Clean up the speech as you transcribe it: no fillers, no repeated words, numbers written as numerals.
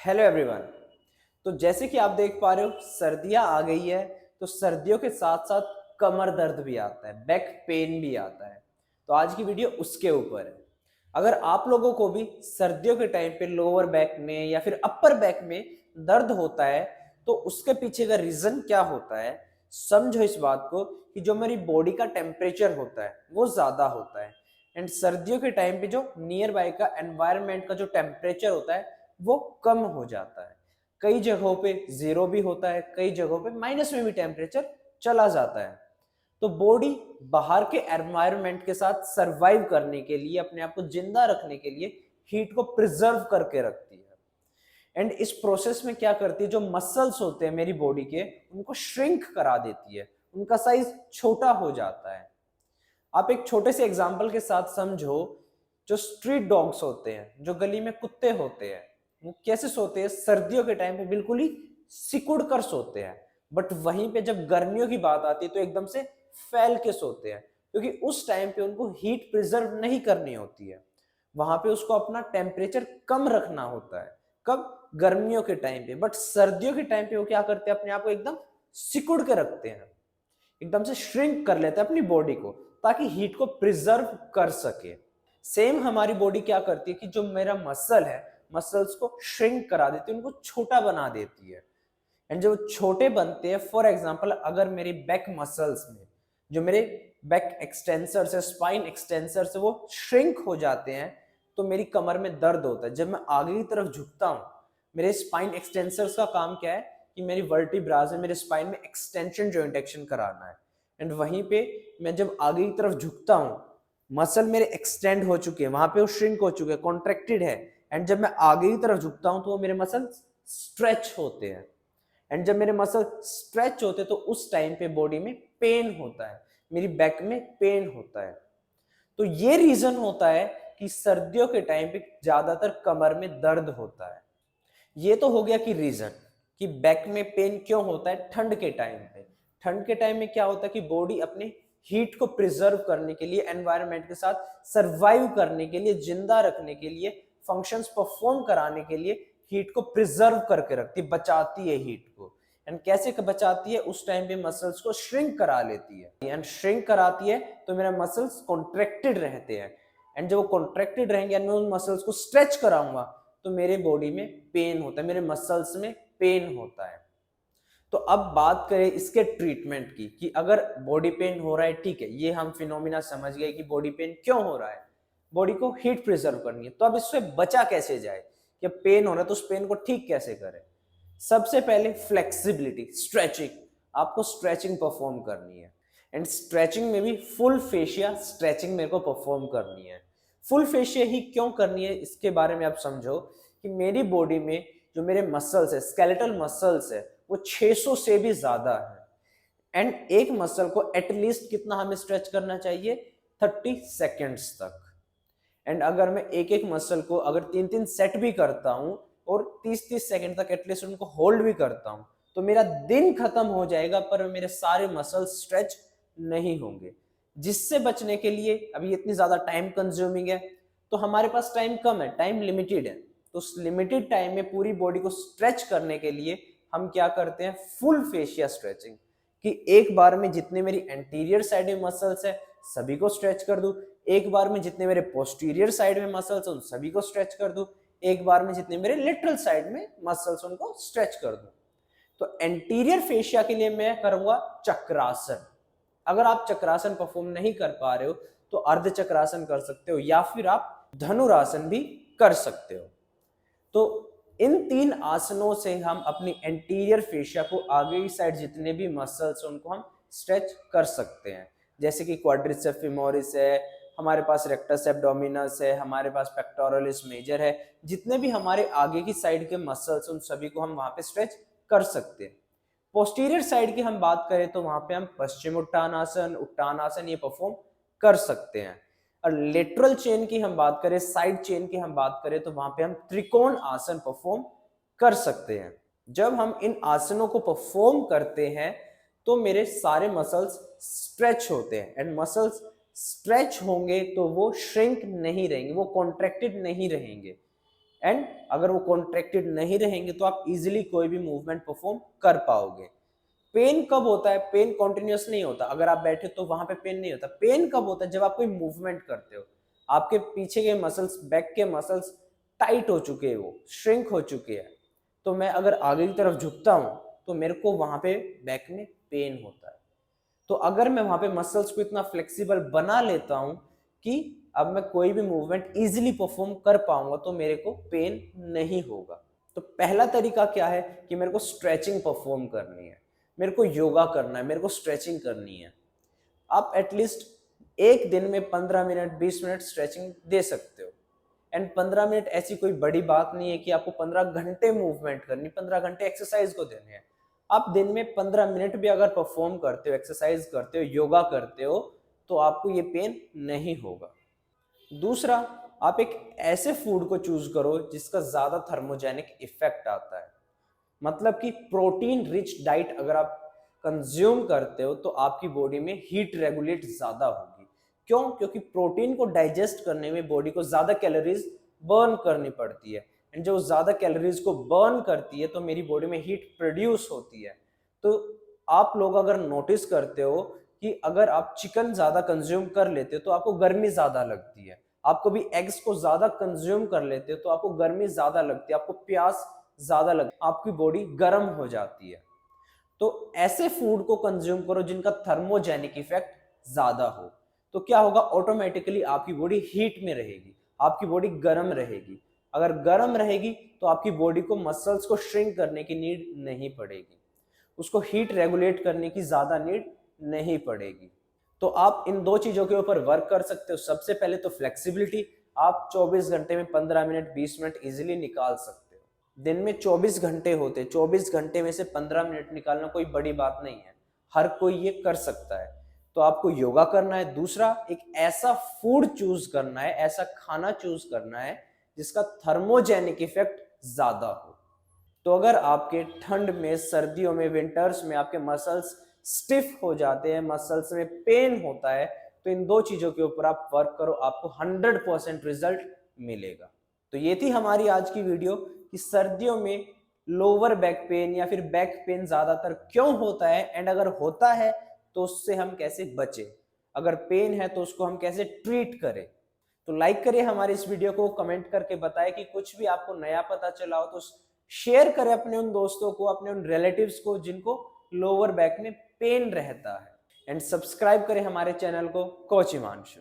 Hello everyone. तो जैसे कि आप देख पा रहे हो सर्दियां आ गई है। तो सर्दियों के साथ साथ कमर दर्द भी आता है, बैक पेन भी आता है। तो आज की वीडियो उसके ऊपर है। अगर आप लोगों को भी सर्दियों के टाइम पे लोअर बैक में या फिर अपर बैक में दर्द होता है तो उसके पीछे का रीजन क्या होता है, समझो इस बात को कि जो मेरी बॉडी का टेम्परेचर होता है वो ज्यादा होता है। एंड सर्दियों के टाइम पे जो नियर बाय का एनवायरनमेंट का जो टेम्परेचर होता है वो कम हो जाता है। कई जगहों पे जीरो भी होता है, कई जगहों पे माइनस में भी टेम्परेचर चला जाता है। तो बॉडी बाहर के एनवायरनमेंट के साथ सरवाइव करने के लिए, अपने आप को जिंदा रखने के लिए हीट को प्रिजर्व करके रखती है। एंड इस प्रोसेस में क्या करती है, जो मसल्स होते हैं मेरी बॉडी के उनको श्रिंक करा देती है, उनका साइज छोटा हो जाता है। आप एक छोटे से एग्जाम्पल के साथ समझो, जो स्ट्रीट डॉग्स होते हैं, जो गली में कुत्ते होते हैं, वो कैसे सोते हैं सर्दियों के टाइम पे, बिल्कुल ही सिकुड़ कर सोते हैं। बट वहीं पे जब गर्मियों की बात आती है तो एकदम से फैल के सोते हैं, क्योंकि उस टाइम पे उनको हीट प्रिजर्व नहीं करनी होती है। वहां पे उसको अपना टेम्परेचर कम रखना होता है। कब? गर्मियों के टाइम पे। बट सर्दियों के टाइम पे वो क्या करते हैं, अपने आप को एकदम सिकुड़ के रखते हैं, एकदम से श्रिंक कर लेते हैं अपनी बॉडी को, ताकि हीट को प्रिजर्व कर सके। सेम हमारी बॉडी क्या करती है कि जो मेरा मसल है, मसल्स को श्रिंक करा देती है, उनको छोटा बना देती है। एंड जो छोटे बनते हैं, फॉर एग्जांपल अगर मेरी बैक मसल्स में जो मेरे बैक एक्सटेंसर्स है, स्पाइन एक्सटेंसर्स है, वो श्रिंक हो जाते हैं तो मेरी कमर में दर्द होता है। जब मैं आगे की तरफ झुकता हूँ, मेरे स्पाइन एक्सटेंसर्स का काम क्या है कि मेरी वर्टिब्रास में, मेरे स्पाइन में एक्सटेंशन जॉइंट एक्शन कराना है। एंड वहीं पे मैं जब आगे की तरफ झुकता हूँ, मसल मेरे एक्सटेंड हो चुके हैं, वहां पे वो श्रिंक हो चुके हैं, कॉन्ट्रैक्टेड है। एंड जब मैं आगे की तरफ झुकता हूँ तो वो मेरे मसल स्ट्रेच होते हैं। एंड जब मेरे मसल स्ट्रेच होते हैं तो उस टाइम पे बॉडी में पेन होता है, मेरी बैक में पेन होता है। तो ये रीजन होता है कि सर्दियों के टाइम पे ज्यादातर कमर में दर्द होता है। ये तो हो गया कि रीजन कि बैक में पेन क्यों होता है ठंड के टाइम पे। ठंड के टाइम में क्या होता है कि बॉडी अपने हीट को प्रिजर्व करने के लिए, एनवायरनमेंट के साथ सरवाइव करने के लिए, जिंदा रखने के लिए, फंक्शंस परफॉर्म कराने के लिए हीट को प्रिजर्व करके रखती है, बचाती है हीट को। एंड कैसे बचाती है? उस टाइम पे मसल्स को श्रिंक करा लेती है। एंड श्रिंक कराती है तो मेरे मसल्स कॉन्ट्रैक्टेड रहते हैं। एंड जब वो कॉन्ट्रैक्टेड रहेंगे, मैं उन मसल्स को स्ट्रेच कराऊंगा तो मेरे बॉडी में पेन होता है, मेरे मसल्स में पेन होता है। तो अब बात करें इसके ट्रीटमेंट की, कि अगर बॉडी पेन हो रहा है, ठीक है, ये हम फिनोमिना समझ गए कि बॉडी पेन क्यों हो रहा है, बॉडी को हीट प्रिजर्व करनी है। तो अब इससे बचा कैसे जाए? कि पेन हो रहा है तो उस पेन को ठीक कैसे करें? सबसे पहले फ्लेक्सिबिलिटी, स्ट्रेचिंग। आपको स्ट्रेचिंग परफॉर्म करनी है। एंड स्ट्रेचिंग में भी फुल फेशिया स्ट्रेचिंग मेरे को परफॉर्म करनी है। फुल फेशिया ही क्यों करनी है इसके बारे में आप समझो कि मेरी बॉडी में जो मेरे मसल्स है, स्केलेटल मसल्स है, वो 600 से भी ज्यादा है। एंड एक मसल को एटलीस्ट कितना हमें स्ट्रेच करना चाहिए? 30 सेकेंड्स तक। एंड अगर मैं एक एक मसल को अगर 3-3 सेट भी करता हूं और 30-30 सेकंड तक एटलीस्ट उनको होल्ड भी करता हूं, तो मेरा दिन खत्म हो जाएगा पर मेरे सारे मसल स्ट्रेच नहीं होंगे। जिससे बचने के लिए, अभी इतनी ज्यादा टाइम कंज्यूमिंग है तो हमारे पास टाइम कम है, टाइम लिमिटेड है। तो उस लिमिटेड टाइम में पूरी बॉडी को स्ट्रेच करने के लिए हम क्या करते हैं? Full fascia stretching. कि एक बार में जितने मेरी एंटीरियर साइड में मसल्स है सभी को स्ट्रेच कर दूं, एक बार में जितने मेरे पोस्टीरियर साइड में मसल्स उन सभी को स्ट्रेच कर दूं, एक बार में जितने मेरे लेटरल साइड में मसल्स उनको स्ट्रेच कर दूं। तो एंटीरियर फेशिया के लिए मैं करूंगा चक्रासन। अगर आप चक्रासन परफॉर्म नहीं कर पा रहे हो तो अर्ध चक्रासन कर सकते हो, या फिर आप धनुरासन भी कर सकते हो। तो इन 3 आसनों से हम अपनी एंटीरियर फेशिया को, आगे की साइड जितने भी मसल्स उनको हम स्ट्रेच कर सकते हैं। जैसे कि क्वाड्रिसेप्स फेमोरिस है, हमारे पास रेक्टस एब्डोमिनस है, हमारे पास पेक्टोरलिस मेजर है। जितने भी हमारे आगे की साइड के मसल्स उन सभी को हम वहां पे स्ट्रेच कर सकते हैं। पोस्टीरियर साइड की हम बात करें तो वहां पे हम पश्चिम उत्तानासन, उत्तानासन ये परफॉर्म कर सकते हैं। और लेटरल चेन की हम बात करें, साइड चेन की हम बात करें तो वहां पे हम त्रिकोण आसन परफॉर्म कर सकते हैं। जब हम इन आसनों को परफॉर्म करते हैं तो मेरे सारे मसल्स स्ट्रेच होते हैं। एंड मसल्स स्ट्रेच होंगे तो वो श्रिंक नहीं रहेंगे, वो कॉन्ट्रैक्टेड नहीं रहेंगे। एंड अगर वो कॉन्ट्रैक्टेड नहीं रहेंगे तो आप इजिली कोई भी मूवमेंट परफॉर्म कर पाओगे। पेन कब होता है? पेन कॉन्टिन्यूस नहीं होता। अगर आप बैठे तो वहां पे पेन नहीं होता। पेन कब होता है? जब आप कोई मूवमेंट करते हो, आपके पीछे के मसल्स, बैक के मसल्स टाइट हो चुके हैं, वो श्रिंक हो चुके हैं। तो मैं अगर आगे की तरफ झुकता हूं तो मेरे को वहां पे बैक में पेन होता है। तो अगर मैं वहां पे मसल्स को इतना फ्लेक्सिबल बना लेता हूं कि अब मैं कोई भी मूवमेंट इजीली परफॉर्म कर पाऊंगा तो मेरे को पेन नहीं होगा। तो पहला तरीका क्या है कि मेरे को स्ट्रेचिंग परफॉर्म करनी है, मेरे को योगा करना है, मेरे को स्ट्रेचिंग करनी है। आप एटलीस्ट एक दिन में 15 मिनट 20 मिनट स्ट्रेचिंग दे सकते हो। एंड 15 मिनट ऐसी कोई बड़ी बात नहीं है कि आपको 15 घंटे मूवमेंट करनी, 15 घंटे एक्सरसाइज को देने हैं। आप दिन में 15 मिनट भी अगर परफॉर्म करते हो, एक्सरसाइज करते हो, योगा करते हो, तो आपको ये पेन नहीं होगा। दूसरा, आप एक ऐसे फूड को चूज करो जिसका ज्यादा थर्मोजेनिक इफेक्ट आता है। मतलब कि प्रोटीन रिच डाइट अगर आप कंज्यूम करते हो तो आपकी बॉडी में हीट रेगुलेट ज्यादा होगी। क्यों? क्योंकि प्रोटीन को डाइजेस्ट करने में बॉडी को ज्यादा कैलोरीज बर्न करनी पड़ती है। एंड जो ज्यादा कैलोरीज को बर्न करती है तो मेरी बॉडी में हीट प्रोड्यूस होती है। तो आप लोग अगर नोटिस करते हो कि अगर आप चिकन ज्यादा कंज्यूम कर लेते हो तो आपको गर्मी ज्यादा लगती है। आप कभी एग्स को ज्यादा कंज्यूम कर लेते हो तो आपको गर्मी ज्यादा लगती है, आपको प्यास ज्यादा लगती है, आपकी बॉडी गर्म हो जाती है। तो ऐसे फूड को कंज्यूम करो जिनका थर्मोजेनिक इफेक्ट ज्यादा हो। तो क्या होगा? ऑटोमेटिकली आपकी बॉडी हीट में रहेगी, आपकी बॉडी गर्म रहेगी। अगर गर्म रहेगी तो आपकी बॉडी को मसल्स को श्रिंक करने की नीड नहीं पड़ेगी, उसको हीट रेगुलेट करने की ज्यादा नीड नहीं पड़ेगी। तो आप इन दो चीजों के ऊपर वर्क कर सकते हो। सबसे पहले तो फ्लेक्सिबिलिटी, आप 24 घंटे में 15 मिनट 20 मिनट इजीली निकाल सकते हो। दिन में 24 घंटे होते, 24 घंटे में से 15 मिनट निकालना कोई बड़ी बात नहीं है, हर कोई ये कर सकता है। तो आपको योगा करना है। दूसरा, एक ऐसा फूड चूज करना है, ऐसा खाना चूज करना है जिसका थर्मोजेनिक इफेक्ट ज्यादा हो। तो अगर आपके ठंड में, सर्दियों में, विंटर्स में आपके मसल्स स्टिफ हो जाते हैं, मसल्स में पेन होता है, तो इन दो चीजों के ऊपर आप वर्क करो, आपको 100% रिजल्ट मिलेगा। तो ये थी हमारी आज की वीडियो कि सर्दियों में लोअर बैक पेन या फिर बैक पेन ज्यादातर क्यों होता है, एंड अगर होता है तो उससे हम कैसे बचें, अगर पेन है तो उसको हम कैसे ट्रीट करें। तो लाइक करिए हमारे इस वीडियो को, कमेंट करके बताएं कि कुछ भी आपको नया पता चला हो, तो शेयर करें अपने उन दोस्तों को, अपने उन रिलेटिव्स को जिनको लोअर बैक में पेन रहता है। एंड सब्सक्राइब करें हमारे चैनल को कोच हिमांशु।